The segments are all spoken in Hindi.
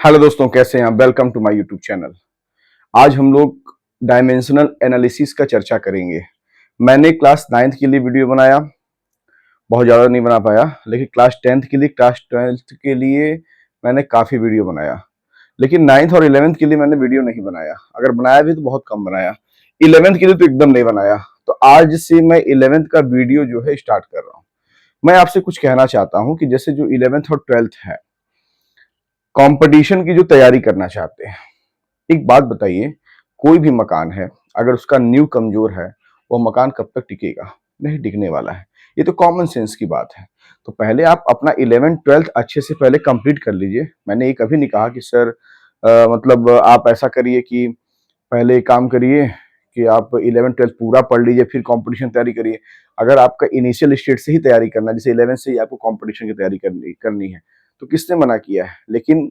हेलो दोस्तों, कैसे हैं आप। Welcome to my YouTube channel. आज हम लोग डायमेंशनल एनालिसिस का चर्चा करेंगे। मैंने क्लास 9th के लिए वीडियो बनाया, बहुत ज़्यादा नहीं बना पाया, लेकिन क्लास 12th के लिए मैंने काफ़ी वीडियो बनाया। लेकिन 9th और 11th के लिए मैंने वीडियो नहीं बनाया, अगर बनाया भी तो बहुत कम बनाया। 11th के लिए तो एकदम नहीं बनाया। तो आज से मैं 11th का वीडियो जो है स्टार्ट कर रहा हूँ। मैं आपसे कुछ कहना चाहता हूँ कि जैसे जो 11th और 12th है, कंपटीशन की जो तैयारी करना चाहते हैं, एक बात बताइए, कोई भी मकान है, अगर उसका नींव कमजोर है, वो मकान कब तक टिकेगा? नहीं टिकने वाला है। ये तो कॉमन सेंस की बात है। तो पहले आप अपना 11th 12th अच्छे से पहले कंप्लीट कर लीजिए। मैंने ये कभी नहीं कहा कि सर मतलब आप ऐसा करिए कि पहले एक काम करिए कि आप 11th 12th पूरा पढ़ लीजिए, फिर कंपटीशन तैयारी करिए। अगर आपका इनिशियल स्टेज से ही तैयारी करना है, जैसे 11th से ही आपको कंपटीशन की तैयारी करनी करनी है, तो किसने मना किया है? लेकिन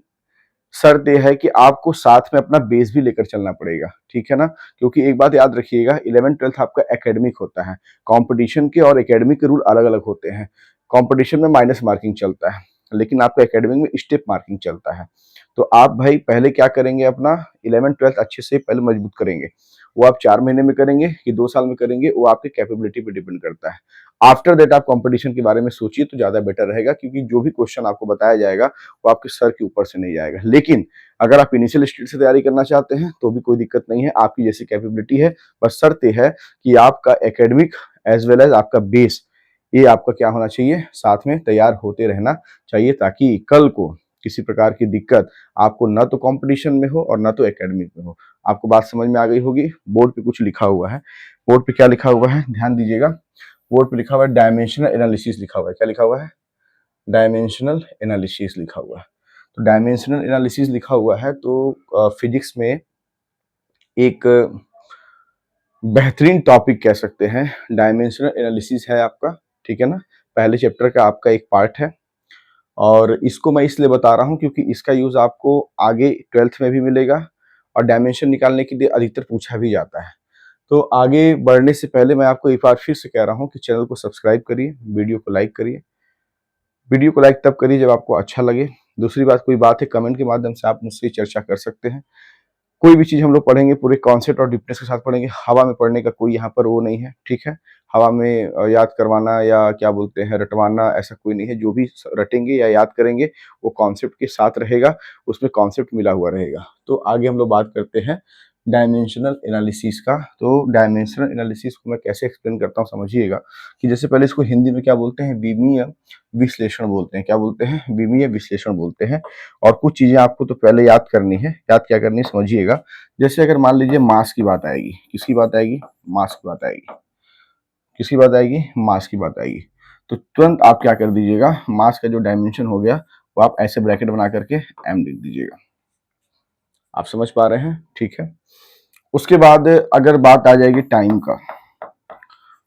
शर्त यह है कि आपको साथ में अपना बेस भी लेकर चलना पड़ेगा, ठीक है ना? क्योंकि एक बात याद रखिएगा, 11th 12th आपका एकेडमिक होता है। कंपटीशन के और एकेडमिक के रूल अलग अलग होते हैं। कंपटीशन में माइनस मार्किंग चलता है, लेकिन आपका एकेडमिक में स्टेप मार्किंग चलता है। तो आप भाई पहले क्या करेंगे, अपना 11th 12th अच्छे से पहले मजबूत करेंगे। वो आप 4 महीने में करेंगे कि 2 साल में करेंगे, वो आपकी कैपेबिलिटी पे डिपेंड करता है। आफ्टर दैट आप कंपटीशन के बारे में सोचिए तो ज्यादा बेटर रहेगा, क्योंकि जो भी क्वेश्चन आपको बताया जाएगा वो आपके सर के ऊपर से नहीं जाएगा। लेकिन अगर आप इनिशियल स्टेज से तैयारी करना चाहते हैं तो भी कोई दिक्कत नहीं है, आपकी जैसी कैपेबिलिटी है। बस शर्त यह है कि आपका एकेडमिक एज वेल एज आपका बेस, ये आपका क्या होना चाहिए, साथ में तैयार होते रहना चाहिए, ताकि कल को किसी प्रकार की दिक्कत आपको ना तो कंपटीशन में हो और ना तो एकेडमिक में हो। आपको बात समझ में आ गई होगी। बोर्ड पे कुछ लिखा हुआ है, बोर्ड पे क्या लिखा हुआ है ध्यान दीजिएगा। बोर्ड पे लिखा हुआ है डायमेंशनल एनालिसिस लिखा हुआ है। क्या लिखा हुआ है? डायमेंशनल एनालिसिस लिखा हुआ है। तो डायमेंशनल एनालिसिस लिखा हुआ है, तो फिजिक्स में एक बेहतरीन टॉपिक कह सकते हैं। डायमेंशनल एनालिसिस है आपका, ठीक है ना? पहले चैप्टर का आपका एक पार्ट है, और इसको मैं इसलिए बता रहा हूँ क्योंकि इसका यूज आपको आगे 12th में भी मिलेगा, और डायमेंशन निकालने के लिए अधिकतर पूछा भी जाता है। तो आगे बढ़ने से पहले मैं आपको एक बार फिर से कह रहा हूँ कि चैनल को सब्सक्राइब करिए, वीडियो को लाइक करिए। वीडियो को लाइक तब करिए जब आपको अच्छा लगे। दूसरी बात, कोई बात है कमेंट के माध्यम से आप मुझसे चर्चा कर सकते हैं। कोई भी चीज़ हम लोग पढ़ेंगे पूरे कॉन्सेप्ट और डीपनेस के साथ पढ़ेंगे। हवा में पढ़ने का कोई यहाँ पर वो नहीं है, ठीक है? हवा में याद करवाना या क्या बोलते हैं रटवाना, ऐसा कोई नहीं है। जो भी रटेंगे या याद करेंगे वो कॉन्सेप्ट के साथ रहेगा, उसमें कॉन्सेप्ट मिला हुआ रहेगा। तो आगे हम लोग बात करते हैं डायमेंशनल एनालिसिस का। तो डायमेंशनल एनालिसिस को मैं कैसे एक्सप्लेन करता हूँ समझिएगा, कि जैसे पहले इसको हिंदी में क्या बोलते हैं, विमीय विश्लेषण बोलते हैं। क्या बोलते हैं? विमीय विश्लेषण बोलते हैं। और कुछ चीजें आपको तो पहले याद करनी है। याद क्या करनी है समझिएगा। जैसे अगर मान लीजिए मास की बात आएगी, किसकी बात आएगी? मास की बात आएगी। किसकी बात आएगी? मास की बात आएगी। तो तुरंत आप क्या कर दीजिएगा, मास का जो डायमेंशन हो गया वो आप ऐसे ब्रैकेट बना करके एम लिख दीजिएगा। आप समझ पा रहे हैं? ठीक है। उसके बाद अगर बात आ जाएगी टाइम का,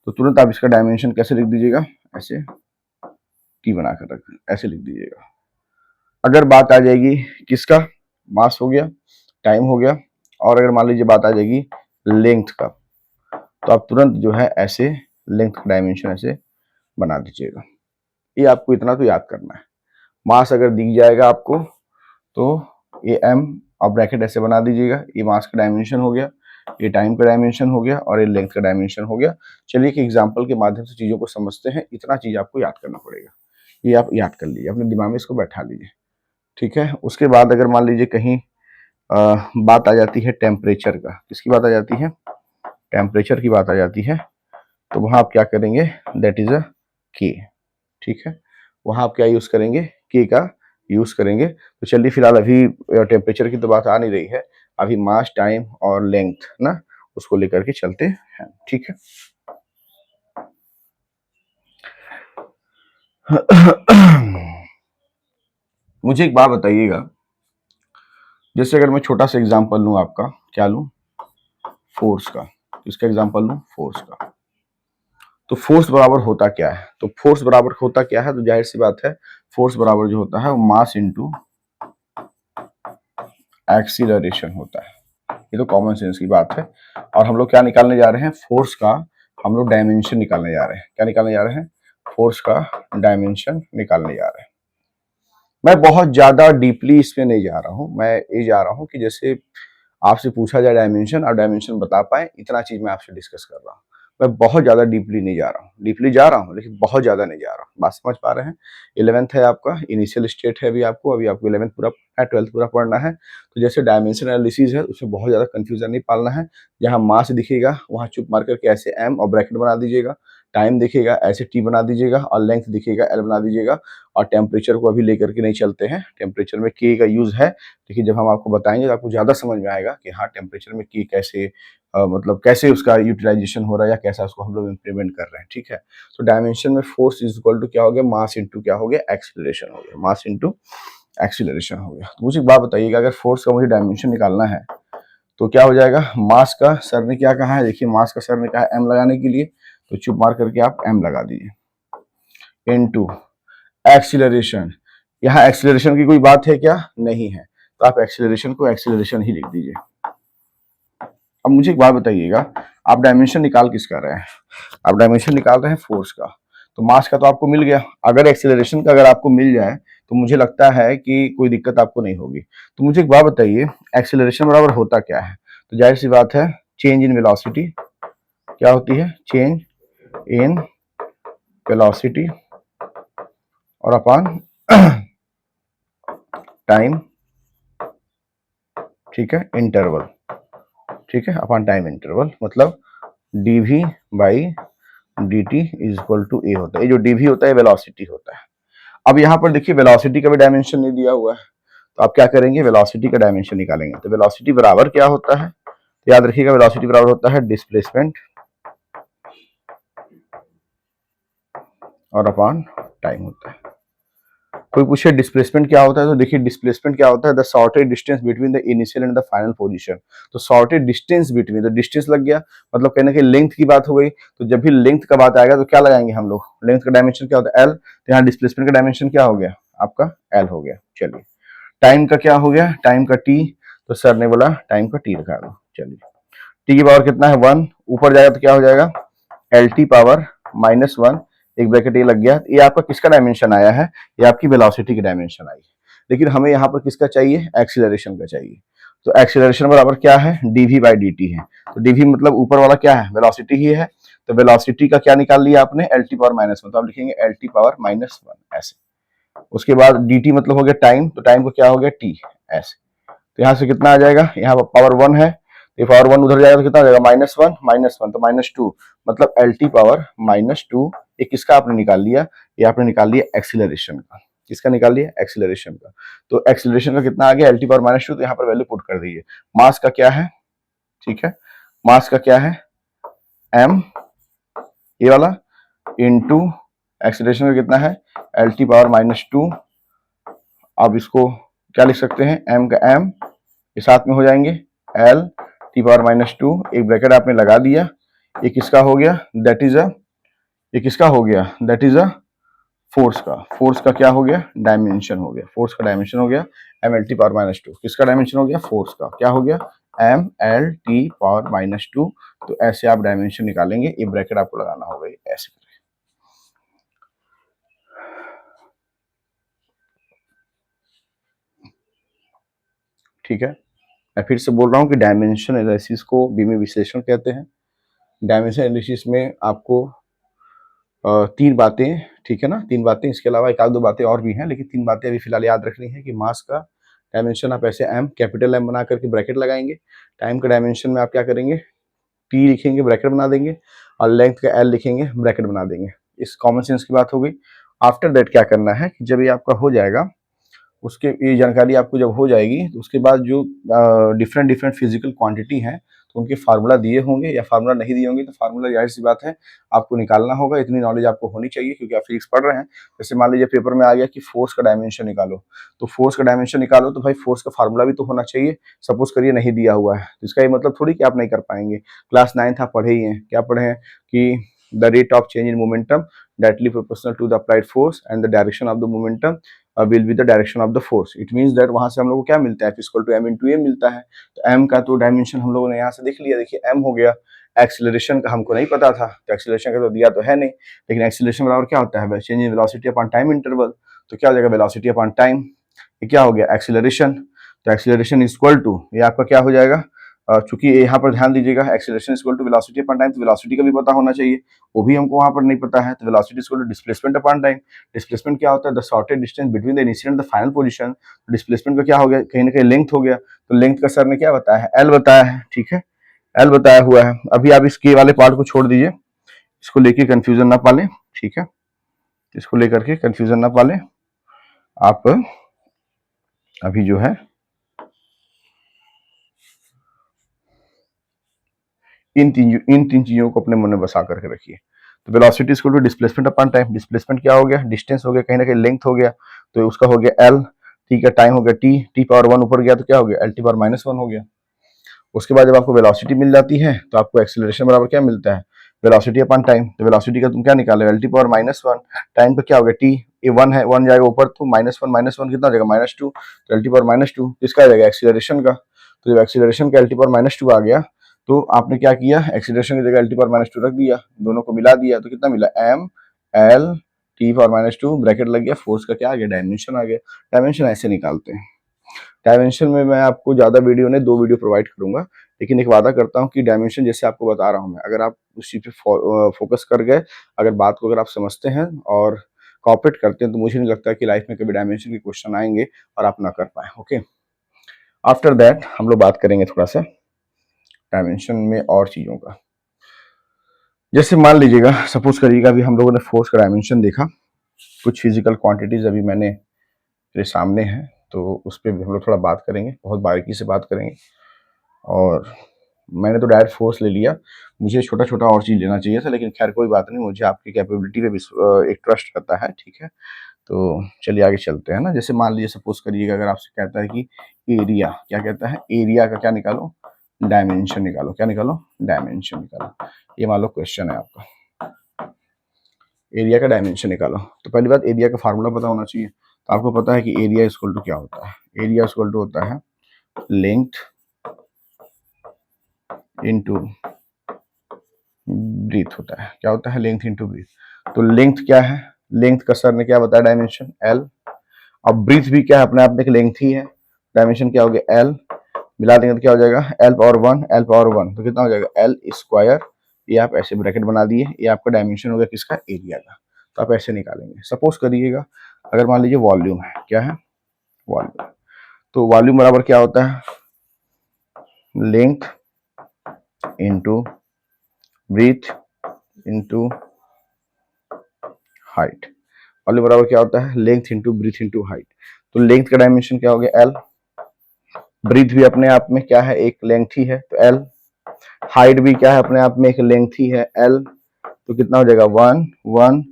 तो तुरंत आप इसका डायमेंशन कैसे लिख दीजिएगा, ऐसे टी बनाकर रख ऐसे लिख दीजिएगा। अगर बात आ जाएगी किसका, मास हो गया, टाइम हो गया, और अगर मान लीजिए बात आ जाएगी लेंथ का, तो आप तुरंत जो है ऐसे लेंथ का डायमेंशन ऐसे बना दीजिएगा। ये आपको इतना तो याद करना है। मास अगर दिख जाएगा आपको तो ये एम और ब्रैकेट ऐसे बना दीजिएगा। ये मास का डायमेंशन हो गया, ये टाइम का डायमेंशन हो गया, और ये लेंथ का डायमेंशन हो गया। चलिए एक एग्जाम्पल के माध्यम से चीजों को समझते हैं। इतना चीज आपको याद करना पड़ेगा, ये आप याद कर लीजिए, अपने दिमाग में इसको बैठा लीजिए, ठीक है? उसके बाद अगर मान लीजिए कहीं बात आ जाती है टेम्परेचर का, किसकी बात आ जाती है? टेम्परेचर की बात आ जाती है। तो वहां आप क्या करेंगे, दैट इज अ के, ठीक है? वहां आप क्या यूज करेंगे, के का यूज करेंगे। तो चलिए फिलहाल अभी टेम्परेचर की तो बात आ नहीं रही है, अभी मास टाइम और लेंथ ना, उसको लेकर के चलते हैं, ठीक है? मुझे एक बात बताइएगा, जैसे अगर मैं छोटा सा एग्जांपल लूं आपका, क्या लूं? फोर्स का। इसका एग्जांपल लूं फोर्स का। तो फोर्स बराबर होता क्या है? तो फोर्स बराबर होता क्या है? तो जाहिर सी बात है, फोर्स बराबर जो होता है वो मास इनटू एक्सीलरेशन होता है। ये तो कॉमन सेंस की बात है। और हम लोग क्या निकालने जा रहे हैं? फोर्स का हम लोग डायमेंशन निकालने जा रहे हैं। क्या निकालने जा रहे हैं? फोर्स का डायमेंशन निकालने जा रहे हैं। मैं बहुत ज़्यादा डीपली इसमें नहीं जा रहा हूँ, मैं ये जा रहा हूँ कि जैसे आपसे पूछा जाए डायमेंशन, आप डायमेंशन बता पाएँ, इतना चीज़ मैं आपसे डिस्कस कर रहा हूँ। मैं बहुत ज़्यादा डीपली नहीं जा रहा हूँ, डीपली जा रहा हूँ लेकिन बहुत ज़्यादा नहीं जा रहा हूँ। बात समझ पा रहे हैं? 11th है आपका, इनिशियल स्टेट है अभी आपको 11th पूरा पढ़ना है, 12th पूरा पढ़ना है। तो जैसे डायमेंशन एनालिसिस है, उसमें बहुत ज़्यादा कन्फ्यूज़न नहीं पालना है। जहाँ मास दिखेगा, वहाँ चुप मार करके ऐसे एम और ब्रैकेट बना दीजिएगा। टाइम दिखेगा, ऐसे टी बना दीजिएगा और लेंथ दिखेगा, एल बना दीजिएगा। और टेम्परेचर को अभी लेकर के नहीं चलते हैं, टेम्परेचर में के का यूज़ है, लेकिन जब हम आपको बताएँगे तो आपको ज़्यादा समझ में आएगा कि हाँ, टेम्परेचर में के कैसे मतलब कैसे उसका यूटिलाइज़ेशन हो रहा है या कैसा उसको हम लोग इम्प्लीमेंट कर रहे हैं, ठीक है? तो डायमेंशन में फोर्स इज़ इक्वल टू क्या हो गया, मास इंटू क्या हो गया, एक्सीलरेशन हो गया, मास इंटू एक्सीलरेशन हो गया। तो मुझे एक बात बताइएगा, अगर फोर्स का मुझे डायमेंशन निकालना है, तो क्या हो जाएगा? मास का सर ने क्या कहा है, देखिए मास का सर ने कहा है एम लगाने के लिए, तो चुप मार करके आप एम लगा दीजिए, इनटू एक्सीलरेशन। यहाँ एक्सीलरेशन की कोई बात है क्या? नहीं है, तो आप एक्सीलरेशन को एक्सीलरेशन ही लिख दीजिए। अब मुझे एक बात बताइएगा, आप डायमेंशन निकाल किसका रहे हैं? आप डायमेंशन निकाल रहे हैं फोर्स का, तो मास का तो आपको मिल गया। अगर एक्सीलरेशन का अगर आपको मिल जाए तो मुझे लगता है कि कोई दिक्कत आपको नहीं होगी। तो मुझे एक बात बताइए, एक्सीलरेशन बराबर होता क्या है? तो जाहिर सी बात है, चेंज इन वेलोसिटी। क्या होती है? चेंज इन वेलोसिटी और अपॉन टाइम, ठीक है, इंटरवल, ठीक है, अपॉन टाइम इंटरवल, मतलब dv by dt is equal to a होता है। ये जो dv होता है वेलोसिटी होता है। अब यहाँ पर देखिए वेलोसिटी का भी डायमेंशन नहीं दिया हुआ है, तो आप क्या करेंगे, वेलोसिटी का डायमेंशन निकालेंगे। तो वेलोसिटी बराबर क्या होता है? तो याद रखिएगा, वेलोसिटी बराबर होता है डिस्प्लेसमेंट और अपॉन टाइम होता है। कोई पूछे डिस्प्लेसमेंट क्या होता है, तो देखिए डिस्प्लेसमेंट क्या होता है, the shortest distance between the initial and the final position. तो शॉर्टेड डिस्टेंस बिटवीन, तो डिस्टेंस लग गया, मतलब कहने की लेंथ की बात हो गई। तो जब भी लेंथ का बात आएगा तो क्या लगाएंगे हम लोग, लेंथ का डायमेंशन क्या होता है, एल। तो यहाँ डिस्प्लेसमेंट का डायमेंशन क्या हो गया आपका, एल हो गया। चलिए, टाइम का क्या हो गया, टाइम का टी। तो सर ने बोला टाइम का टी लगा दो। चलिए, टी की पावर कितना है, 1। ऊपर जाएगा तो क्या हो जाएगा, एल टी पावर -1, एक ब्रैकेट ये लग गया। ये आपका किसका डायमेंशन आया है, ये आपकी वेलोसिटी की डायमेंशन आई है। लेकिन हमें यहाँ पर किसका चाहिए, एक्सीलरेशन का चाहिए। तो एक्सीलरेशन बराबर क्या है, dv बाई dt है। तो dv मतलब ऊपर वाला क्या है, वेलोसिटी ही है। तो वेलोसिटी का क्या निकाल लिया आपने, एल टी पावर -1, तो आप लिखेंगे एल टी पावर -1 ऐसे। उसके बाद dt मतलब हो गया टाइम, तो टाइम को क्या हो गया, t ऐसे। तो यहाँ से कितना आ जाएगा, यहाँ पर पावर 1 है, ये पावर 1 उधर जाएगा तो कितना आ जाएगा, -1 तो -2, मतलब एल टी पावर -2। ये किसका आपने निकाल लिया, ये आपने निकाल लिया एक्सीलरेशन का। किसका निकाल लिया, एक्सीलरेशन का। तो एक्सीलरेशन का कितना आ गया, एल टी पावर -2, तो यहाँ पर वैल्यू पुट कर दीजिए। मास का क्या है, ठीक है, मास का क्या है, m, ये वाला, इनटू एक्सीलरेशन का कितना है, एल टी पावर -2। आप इसको क्या लिख सकते हैं, m का m, ये साथ में हो जाएंगे, एल टी पावर -2, एक ब्रैकेट आपने लगा दिया। ये किसका हो गया, दैट इज अ, ये किसका हो गया, दैट इज अ फोर्स का। फोर्स का क्या हो गया, डायमेंशन हो गया, फोर्स का डायमेंशन हो गया एम एल टी पावर -2। किसका डायमेंशन हो गया, फोर्स का। क्या हो गया, एम एल टी पावर -2। तो ऐसे आप डायमेंशन निकालेंगे, ये ब्रैकेट आपको लगाना होगा, ऐसे करें, ठीक है। मैं फिर से बोल रहा हूँ कि डायमेंशन एनालिसिस को बीमी विश्लेषण कहते हैं। डायमेंशन एनालिसिस में आपको 3 बातें, ठीक है ना, 3 बातें, इसके अलावा एक आध 2 बातें और भी हैं, लेकिन 3 बातें अभी फिलहाल याद रखनी है कि मास का डायमेंशन आप ऐसे एम, कैपिटल एम बना करके ब्रैकेट लगाएंगे। टाइम का डायमेंशन में आप क्या करेंगे, टी लिखेंगे, ब्रैकेट बना देंगे, और लेंथ का एल लिखेंगे, ब्रैकेट बना देंगे। इस कॉमन सेंस की बात हो गई। आफ्टर दैट क्या करना है कि जब ये आपका हो जाएगा, उसके ये जानकारी आपको जब हो जाएगी, तो उसके बाद जो डिफरेंट डिफरेंट फिजिकल क्वांटिटी हैं, तो उनके फार्मूला दिए होंगे या फार्मूला नहीं दिए होंगे, तो फार्मूला जाहिर सी बात है आपको निकालना होगा। इतनी नॉलेज आपको होनी चाहिए, क्योंकि आप फिजिक्स पढ़ रहे हैं। जैसे मान लीजिए पेपर में आ गया कि फोर्स का डायमेंशन निकालो, तो फोर्स का डायमेंशन निकालो तो भाई फोर्स का फार्मूला भी तो होना चाहिए। सपोज करिए नहीं दिया हुआ है, तो इसका ये मतलब थोड़ी कि आप नहीं कर पाएंगे। क्लास 9th आप पढ़े ही हैं, क्या पढ़े हैं कि the rate of change in momentum directly proportional to the applied force and the direction of the momentum will be the direction of the force. It means that वहां से हम लोग को क्या मिलता है, equal to M into A मिलता है। तो एम का तो डायमेंशन हम लोगों ने यहाँ से देख लिया, देखिए एम हो गया। एक्सीलरेशन का हमको नहीं पता था, तो एक्सीलरेशन का तो दिया तो है नहीं, लेकिन एक्सीलरेशन बराबर क्या होता है, change in velocity upon time interval. तो क्या हो जाएगा वेलोसिटी अपॉन टाइम। ये क्या हो गया एक्सीलरेशन, तो एक्सीलरेशन इक्वल टू ये आपका क्या हो जाएगा, चूंकि यहाँ पर ध्यान दीजिएगा acceleration equal to velocity upon time, तो वेलोसिटी का भी पता होना चाहिए, वो भी हमको वहाँ पर नहीं पता है। तो velocity equal to displacement upon time. Displacement क्या होता है, the shortest distance between the initial and the final position. Displacement का क्या हो गया, कहीं ना कहीं लेंथ हो गया, तो लेंथ का सर ने क्या बताया है, एल बताया है, ठीक है, एल बताया हुआ है। अभी आप इस के वाले पार्ट को छोड़ दीजिए, इसको लेके कंफ्यूजन ना पालें, ठीक है, इसको लेकर के कंफ्यूजन ना पालें आप। अभी जो है इन तीन चीजों को अपने मन में बसा करके रखिए। तो velocity equal to displacement upon time, displacement क्या हो गया, डिस्टेंस हो गया, कहीं ना कहीं लेंथ हो गया, तो उसका हो गया एल, ठीक है, टाइम हो गया टी, टी पावर 1 ऊपर गया तो क्या हो गया, एल टी पावर -1 हो गया। उसके बाद जब आपको वेलोसिटी मिल जाती है तो आपको एक्सीलरेशन बराबर क्या मिलता है, वेलोसिटी अपॉन टाइम। तो वेलोसिटी का तुम क्या निकाले, एल टी पावर -1, टाइम का क्या हो गया टी, ये 1 है, 1 जाएगा ऊपर तो -1 कितना हो जाएगा -2, तो एल टी पावर -2 किसका आ जाएगा, एक्सीलरेशन का। तो जब एक्सीलरेशन का एल टी पावर -2 आ गया तो आपने क्या किया, एक्सीलरेशन की जगह एल टी पावर -2 रख दिया, दोनों को मिला दिया तो कितना मिला, M L T power -2 bracket लग गया, फोर्स का क्या आ गया, डायमेंशन आ गया। डायमेंशन ऐसे निकालते हैं। डायमेंशन में मैं आपको ज्यादा वीडियो नहीं, 2 वीडियो प्रोवाइड करूंगा, लेकिन एक वादा करता हूं कि डायमेंशन जैसे आपको बता रहा हूं मैं, अगर आप उस चीज पे फोकस कर गए, अगर बात को अगर आप समझते हैं और कॉपरेट करते हैं, तो मुझे नहीं लगता कि लाइफ में कभी डायमेंशन के क्वेश्चन आएंगे और आप ना कर पाए। ओके, आफ्टर दैट हम लोग बात करेंगे थोड़ा सा डायमेंशन में और चीजों का। जैसे मान लीजिएगा, सपोज करिएगा, अभी हम लोगों ने फोर्स का डायमेंशन देखा, कुछ फिजिकल क्वांटिटीज अभी मैंने मेरे सामने है, तो उस पर भी हम लोग थोड़ा बात करेंगे, बहुत बारीकी से बात करेंगे। और मैंने तो डायरेक्ट फोर्स ले लिया, मुझे छोटा छोटा और चीज़ लेना चाहिए था, लेकिन खैर कोई बात नहीं, मुझे आपकी कैपेबिलिटी पे एक ट्रस्ट रहता है, ठीक है। तो चलिए आगे चलते हैं ना। जैसे मान लीजिए, सपोज करिएगा, अगर आपसे कहता है कि एरिया, क्या कहता है, एरिया का क्या निकालो, डायमेंशन निकालो, क्या निकालो, डायमेंशन निकालो। ये मान लो क्वेश्चन है आपका, एरिया का डायमेंशन निकालो। तो पहली बात, एरिया का फार्मूला पता होना चाहिए। तो आपको पता है कि एरिया इक्वल टू क्या होता है, एरिया इक्वल टू होता है लेंथ इनटू ब्रीथ होता है। क्या होता है, लेंथ इनटू ब्रीथ। तो लेंथ क्या है, लेंथ का सर ने क्या बताया, डायमेंशन एल। अब ब्रीथ भी क्या है, अपने आप में एक लेंथ ही है, डायमेंशन क्या हो गया, एल। मिला देंगे तो क्या हो जाएगा, एल पावर 1, एल पावर 1 तो कितना हो जाएगा, एल स्क्वायर। ये आप ऐसे ब्रैकेट बना दिए, ये आपका डायमेंशन हो गया किसका, एरिया का। तो आप ऐसे निकालेंगे। सपोज करिएगा, अगर मान लीजिए वॉल्यूम है, क्या है, वॉल्यूम। तो वॉल्यूम बराबर क्या होता है, length into breadth into height. Volume बराबर क्या होता है, length into breadth into height. तो लेंथ का डायमेंशन क्या हो गया, एल। ब्रीथ भी अपने आप में क्या है, एक लेंथ ही है, तो एल। हाइट भी क्या है, अपने आप में एक लेंथ ही है, एल। तो कितना हो जाएगा, 1 1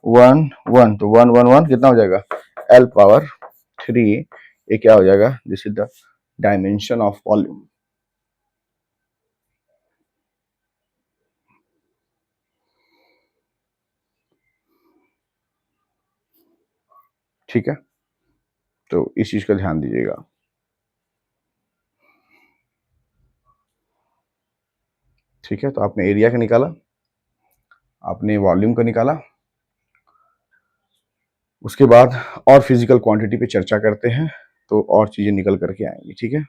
1 1, तो 1 1 1 कितना हो जाएगा, एल पावर 3। ये क्या हो जाएगा, this is the dimension of volume. ठीक है, तो इस चीज का ध्यान दीजिएगा। ठीक है, तो आपने एरिया का निकाला, आपने वॉल्यूम का निकाला, उसके बाद और फिजिकल क्वांटिटी पे चर्चा करते हैं, तो और चीजें निकल करके आएंगी। ठीक है,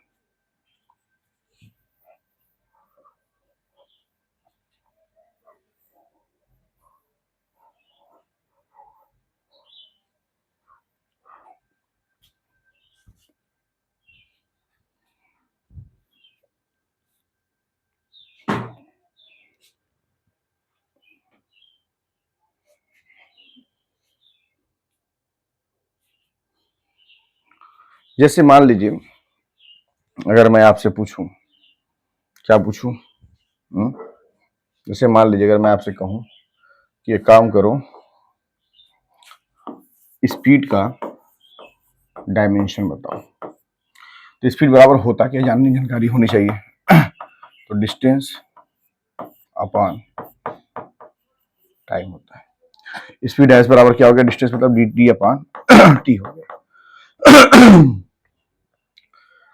जैसे मान लीजिए, अगर मैं आपसे पूछूं, क्या पूछूं, जैसे मान लीजिए, अगर मैं आपसे कहूं कि एक काम करो, स्पीड का डायमेंशन बताओ, तो स्पीड बराबर होता क्या, जाननी जानकारी होनी चाहिए। तो डिस्टेंस अपॉन टाइम होता है। स्पीड एस बराबर क्या हो गया, डिस्टेंस मतलब डी टी अपॉन टी हो गया।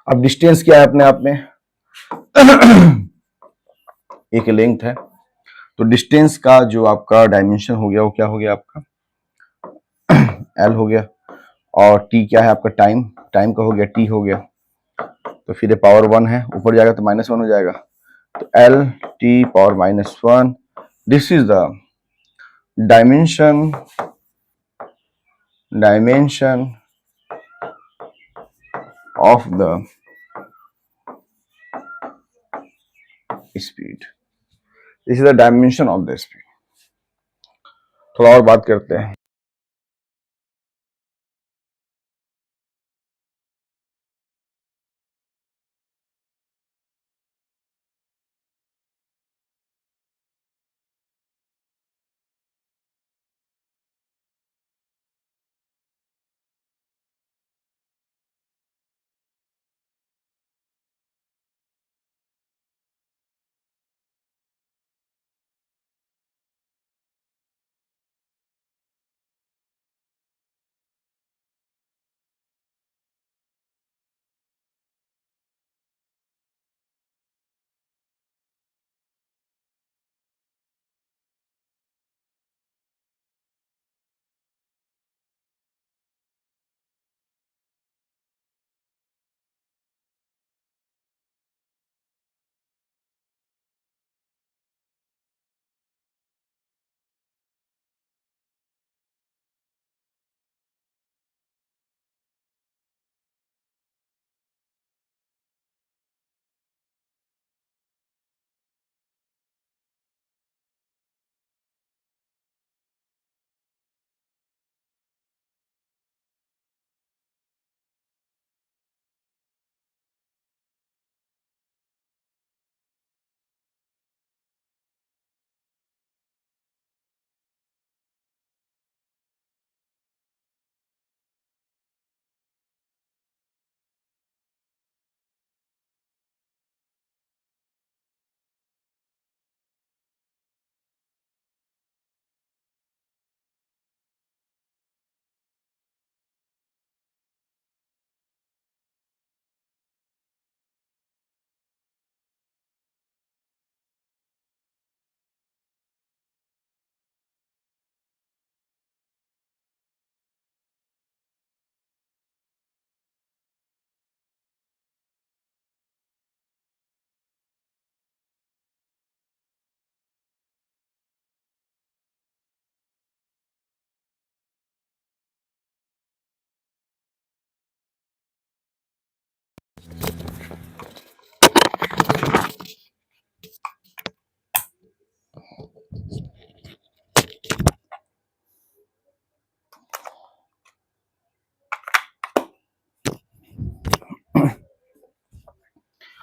अब डिस्टेंस क्या है, अपने आप में एक लेंथ है, तो डिस्टेंस का जो आपका डायमेंशन हो गया, वो क्या हो गया, आपका एल हो गया। और टी क्या है आपका टाइम, टाइम का हो गया टी हो गया, तो फिर ये पावर 1 है, ऊपर जाएगा तो -1 हो जाएगा, तो L T power -1, this is the dimension of the speed, this is the dimension of the speed. थोड़ा और बात करते हैं।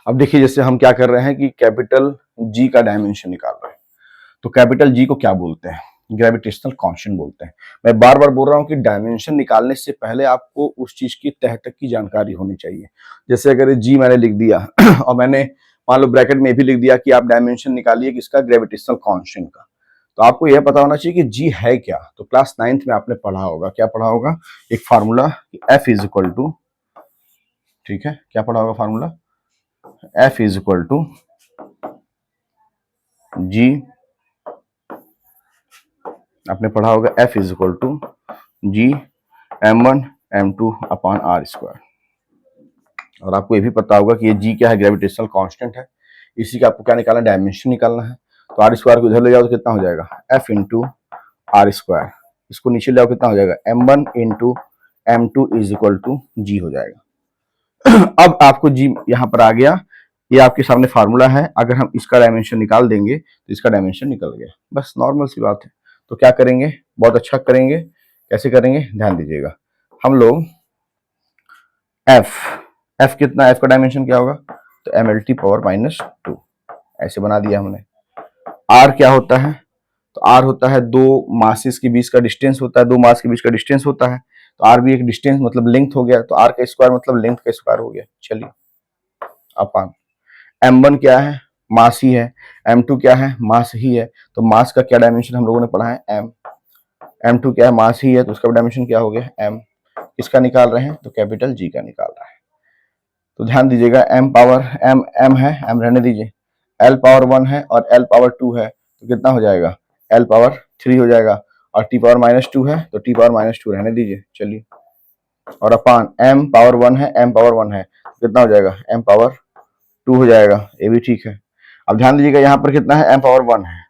अब देखिए जैसे हम क्या कर रहे हैं कि कैपिटल जी का डायमेंशन निकाल रहे हैं, तो कैपिटल जी को क्या बोलते हैं, ग्रेविटेशनल कांस्टेंट बोलते हैं। मैं बार बार बोल रहा हूं कि डायमेंशन निकालने से पहले आपको उस चीज की तह तक की जानकारी होनी चाहिए। जैसे अगर जी मैंने लिख दिया और मैंने मान लो ब्रैकेट में भी लिख दिया कि आप डायमेंशन निकालिए किसका, ग्रेविटेशनल कांस्टेंट का, तो आपको यह पता होना चाहिए कि जी है क्या। तो क्लास 9th में आपने पढ़ा होगा, क्या पढ़ा होगा, एक formula F is equal to, ठीक है, क्या पढ़ा होगा formula, F is equal to G, आपने पढ़ा होगा F is equal to G m1 m2 upon R square. और आपको ये भी पता होगा कि ये जी क्या है, ग्रेविटेशनल कांस्टेंट है, इसी का आपको क्या निकालना है, डायमेंशन निकालना है। तो आर स्क्वायर को इधर ले जाओ तो कितना हो जाएगा, एफ इंटू आर स्क्वायर, इसको नीचे ले जाओ कितना हो जाएगा, m1 into m2 is equal to G हो जाएगा। अब आपको जी यहाँ पर आ गया, ये आपके सामने फार्मूला है, अगर हम इसका डायमेंशन निकाल देंगे तो इसका डायमेंशन निकल गया, बस नॉर्मल सी बात है। तो क्या करेंगे, बहुत अच्छा करेंगे, कैसे करेंगे ध्यान दीजिएगा। हम लोग एफ, एफ कितना, एफ का डायमेंशन क्या होगा, तो एम एल टी पावर -2 ऐसे बना दिया हमने। आर क्या होता है, तो आर होता है दो मासेस के बीच का डिस्टेंस होता है, दो मास के बीच का डिस्टेंस होता है, तो आर भी एक डिस्टेंस मतलब लेंथ हो गया, तो आर का स्क्वायर मतलब लेंथ का स्क्वायर हो गया। चलिए अपान m1 क्या है, मास ही है, m2 क्या है, मास ही है, तो मास का क्या डायमेंशन हम लोगों ने पढ़ा है m, m2 क्या है, मास ही है, तो उसका डायमेंशन क्या हो गया m। किसका निकाल रहे हैं, तो कैपिटल जी का निकाल रहा है। तो ध्यान दीजिएगा m पावर m है, m रहने दीजिए, l पावर 1 है और l पावर 2 है, तो कितना हो जाएगा, l पावर 3 हो जाएगा, और t पावर -2 है तो t पावर -2 रहने दीजिए। चलिए और अपान m पावर 1 है, m पावर 1 है, कितना हो जाएगा m पावर 2 हो जाएगा, ये भी ठीक है। अब ध्यान दीजिएगा यहाँ पर कितना है, m पावर 1 है,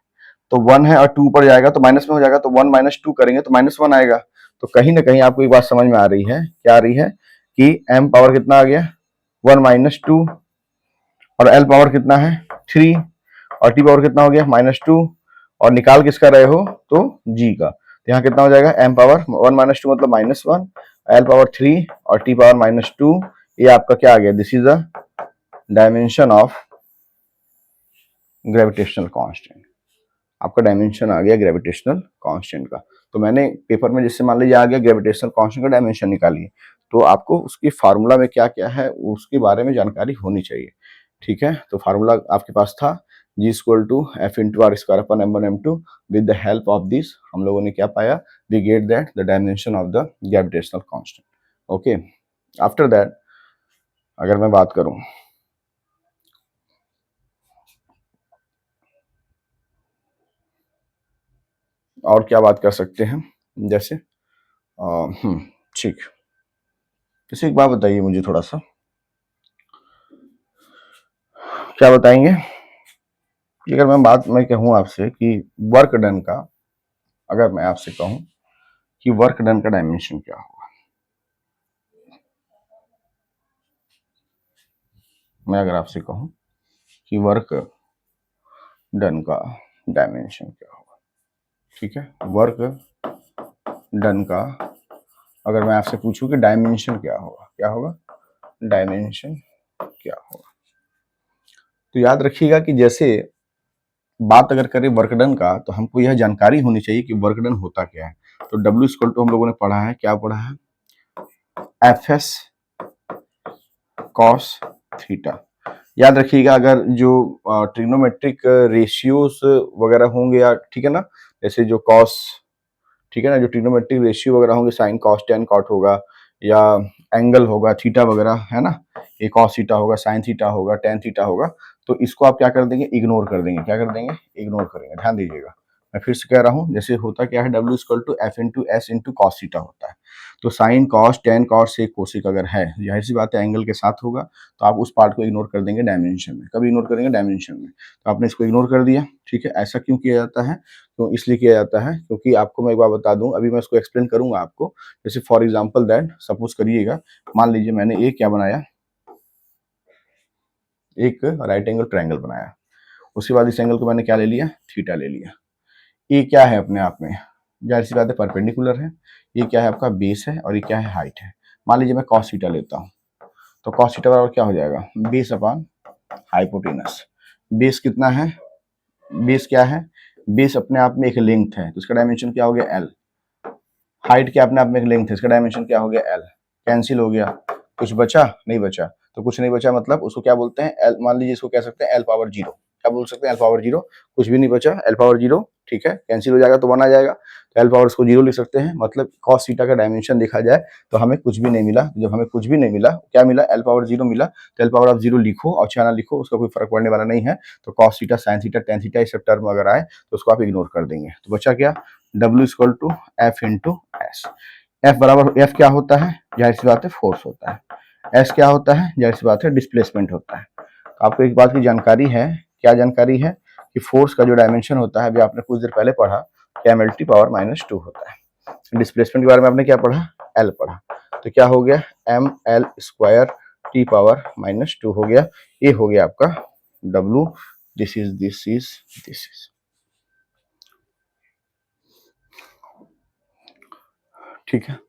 तो 1 है और 2 ऊपर जाएगा तो माइनस में हो जाएगा, तो 1 माइनस 2 करेंगे तो -1 आएगा। तो कहीं ना कहीं आपको एक बात समझ में आ रही है, क्या आ रही है कि m पावर कितना आ गया 1 माइनस 2, और l पावर कितना है 3, और t पावर कितना हो गया -2, और निकाल किसका रहे हो तो g का, तो यहाँ कितना हो जाएगा m पावर 1 माइनस 2 मतलब -1, l पावर 3 और t पावर -2, ये आपका क्या आ गया, this is the dimension of gravitational constant. आपका डायमेंशन आ गया ग्रेविटेशनल कांस्टेंट का। तो मैंने पेपर में जिससे मान लीजिए आ गया ग्रेविटेशनल कांस्टेंट का डायमेंशन निकालिए, तो आपको उसकी फार्मूला में क्या क्या है उसके बारे में जानकारी होनी चाहिए, ठीक है। तो फार्मूला आपके पास था G equal to F into R square upon m1 m2। With the help of this हम लोगों ने क्या पाया, we get that the dimension of the gravitational constant. Okay, after that अगर मैं बात करूं, और क्या बात कर सकते हैं, जैसे ठीक, किसी एक बात बताइए मुझे थोड़ा सा, क्या बताएंगे कि अगर मैं कहूँ आपसे कि वर्क डन का, अगर मैं आपसे कहूँ कि वर्क डन का डायमेंशन क्या होगा, मैं अगर आपसे कहूँ कि वर्क डन का डायमेंशन क्या होगा, ठीक है, वर्क डन का अगर मैं आपसे पूछूं कि डायमेंशन क्या होगा, क्या होगा, डायमेंशन क्या होगा, तो याद रखिएगा कि जैसे बात अगर करें वर्क डन का, तो हमको यह जानकारी होनी चाहिए कि वर्क डन होता क्या है। तो W इक्वल टू हम लोगों ने पढ़ा है, क्या पढ़ा है, एफ एस कॉस थीटा। याद रखिएगा अगर जो ट्रिग्नोमेट्रिक रेशियोज वगैरह होंगे, या ठीक है ना, जैसे जो कॉस, ठीक है ना, जो ट्रिग्नोमेट्रिक रेशियो वगैरह होंगे, साइन कॉस टेन कॉट होगा, या एंगल होगा थीटा वगैरह, है ना, ये कॉस थीटा होगा, साइन थीटा होगा, टेन थीटा होगा, तो इसको आप क्या कर देंगे, इग्नोर कर देंगे, क्या कर देंगे, इग्नोर करेंगे। ध्यान दीजिएगा, मैं फिर से कह रहा हूँ, जैसे होता क्या है, W equal to F into S into cos theta होता है, तो साइन कॉस टेन कॉट से कोसिक अगर है, जाहिर सी बात है एंगल के साथ होगा, तो आप उस पार्ट को इग्नोर कर देंगे डायमेंशन में। कभी इग्नोर करेंगे, डायमेंशन में, तो आपने इसको इग्नोर कर दिया, ठीक है। ऐसा क्यों किया जाता है, तो इसलिए किया जाता है क्योंकि आपको मैं एक बार बता दूं, अभी मैं इसको एक्सप्लेन करूंगा आपको। जैसे फॉर एग्जांपल दैट, सपोज करिएगा, मान लीजिए मैंने एक क्या बनाया, एक राइट एंगल ट्रायंगल बनाया, उसके बाद इस एंगल को मैंने क्या ले लिया, थीटा ले लिया। ये क्या है अपने आप में, जाहिर सी बात है परपेंडिकुलर है, ये क्या है आपका बेस है, और ये क्या है हाइट है। मान लीजिए मैं कॉस थीटा लेता हूँ, तो कॉस थीटा बराबर क्या हो जाएगा, बेस अपॉन हाइपोटेनस। बेस कितना है, बेस क्या है, बेस अपने आप में एक लेंथ है, तो इसका डायमेंशन क्या हो गया, एल। हाइट क्या अपने आप में एक लेंथ है, इसका डायमेंशन क्या हो गया, एल। कैंसिल हो गया, कुछ बचा नहीं बचा, तो कुछ नहीं बचा मतलब उसको क्या बोलते हैं, एल, मान लीजिए इसको कह सकते हैं एल पावर जीरो, क्या बोल सकते हैं, एल पावर जीरो, कुछ भी नहीं बचा, एल पावर जीरो, ठीक है, कैंसिल हो जाएगा तो 1 आ जाएगा, तो एल पावर इसको जीरो लिख सकते हैं। मतलब कॉस थीटा का डायमेंशन देखा जाए तो हमें कुछ भी नहीं मिला। जब हमें कुछ भी नहीं मिला, क्या मिला, एल पावर जीरो मिला, तो एल पावर आप जीरो लिखो और चाहे ना लिखो, उसका कोई फर्क पड़ने वाला नहीं है। तो cos theta, sine theta, tan theta, ये सब टर्म अगर आए तो उसको आप इग्नोर कर देंगे। तो बचा क्या, W equal to F into S. F बराबर, एफ क्या होता है, जाहिर सी बात है फोर्स होता है। एस क्या होता है, जाहिर सी बात है डिस्प्लेसमेंट होता है। तो आपको एक बात की जानकारी है, क्या जानकारी है, कि फोर्स का जो डायमेंशन होता है, अभी आपने कुछ देर पहले पढ़ा, एम एल टी पावर -2 होता है। डिस्प्लेसमेंट के बारे में आपने क्या पढ़ा, एल पढ़ा, तो क्या हो गया, M L square T power -2 हो गया। ये हो गया आपका W, दिस इज ठीक है।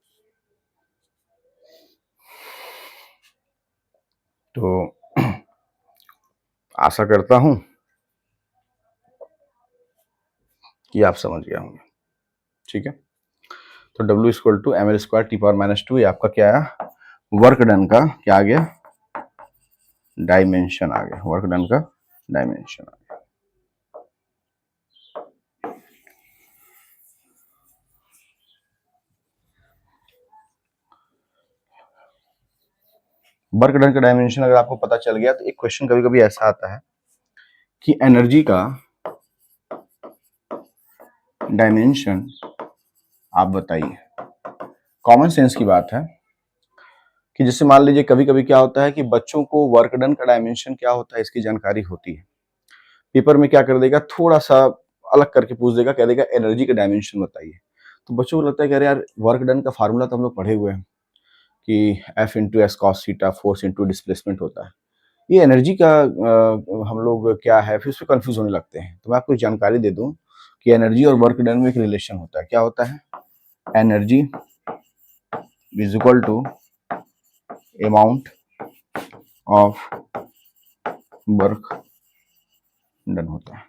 तो आशा करता हूं कि आप समझ गए होंगे, ठीक है। तो W equal to M L square T power -2, ये आपका क्या है, वर्क डन का क्या आ गया, डायमेंशन आ गया, वर्क डन का डायमेंशन आ गया। वर्क डन का डायमेंशन अगर आपको पता चल गया, तो एक क्वेश्चन कभी कभी ऐसा आता है कि एनर्जी का डायमेंशन आप बताइए। कॉमन सेंस की बात है, कि जैसे मान लीजिए कभी-कभी क्या होता है कि बच्चों को वर्क डन का डायमेंशन क्या होता है इसकी जानकारी होती है। पेपर में क्या कर देगा, थोड़ा-सा अलग करके पूछ देगा, कह देगा एनर्जी का डायमेंशन बताइए। तो बच्चों को लगता है कि अरे यार वर्क डन का फार्मूला तो हम लोग पढ़े हुए हैं कि F into S cos theta force into displacement होता है। ये एनर्जी का हम लोग क्या है, फिर उससे कन्फ्यूज़ होने लगते हैं। तो मैं आपको जानकारी दे दूँ कि एनर्जी और वर्क डन में एक रिलेशन होता है। क्या होता है? Energy is equal to amount of work done होता है।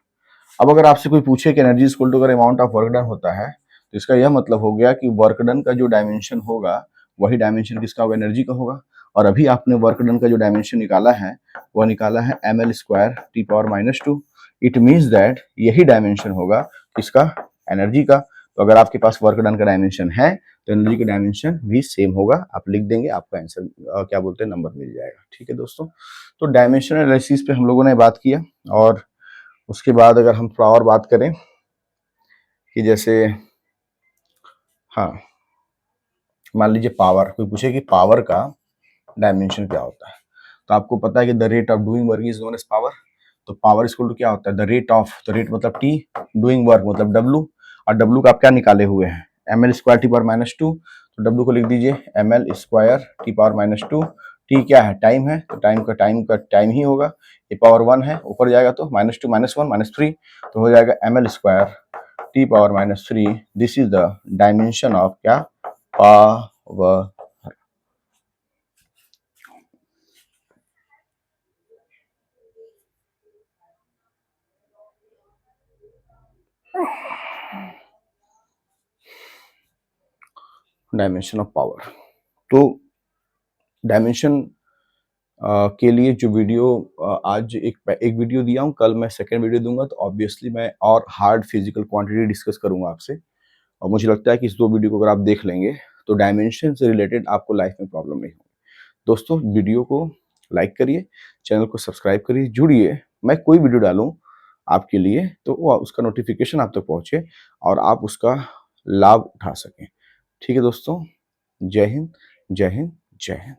अब अगर आपसे कोई पूछे कि एनर्जी इक्वल टू अगर अमाउंट ऑफ वर्क डन होता है, तो इसका यह मतलब हो गया कि वर्क डन का जो डायमेंशन होगा, वही डायमेंशन किसका होगा? एनर्जी का होगा। और अभी आपने वर्क डन का जो डायमेंशन निकाला है, वह निकाला है ml square T power minus to. It means that यही डायमेंशन होगा किसका? एनर्जी का। तो अगर आपके पास वर्क डन का डायमेंशन है, तो एनर्जी का डायमेंशन भी सेम होगा। आप लिख देंगे, आपका आंसर क्या बोलते हैं, नंबर मिल जाएगा। ठीक है दोस्तों, तो डायमेंशनल एनालिसिस पे हम लोगों ने बात किया। और उसके बाद अगर हम थोड़ा और बात करें कि जैसे, हाँ, मान लीजिए पावर, कोई पूछे कि पावर का डायमेंशन क्या होता है, तो आपको पता है कि the rate of doing work is known as power. तो पावर इक्वल टू क्या होता है? The rate of, the rate मतलब टी, डूइंग वर्क मतलब डब्लू, और डब्लू का आप क्या निकाले हुए हैं? M L square T power minus two. तो डब्लू को लिख दीजिए M L square T power minus two. T क्या है? टाइम है, तो टाइम ही होगा। ये पावर वन है, ऊपर जाएगा तो minus two minus one minus three, तो हो जाएगा M L square T power minus three. This is the dimension of क्या? पावर। Dimension of power. तो डायमेंशन के लिए जो वीडियो आज एक वीडियो दिया हूँ, कल मैं सेकंड वीडियो दूंगा, तो ऑब्वियसली मैं और हार्ड फिजिकल क्वांटिटी डिस्कस करूंगा आपसे। और मुझे लगता है कि इस दो वीडियो को अगर आप देख लेंगे, तो डायमेंशन से रिलेटेड आपको लाइफ में प्रॉब्लम नहीं होगी। दोस्तों, वीडियो को लाइक करिए, चैनल को सब्सक्राइब करिए, जुड़िए। मैं कोई वीडियो डालूं आपके लिए, तो वो उसका नोटिफिकेशन आप तक पहुंचे और आप उसका लाभ उठा सकें। ठीक है दोस्तों, जय हिंद, जय हिंद, जय हिंद।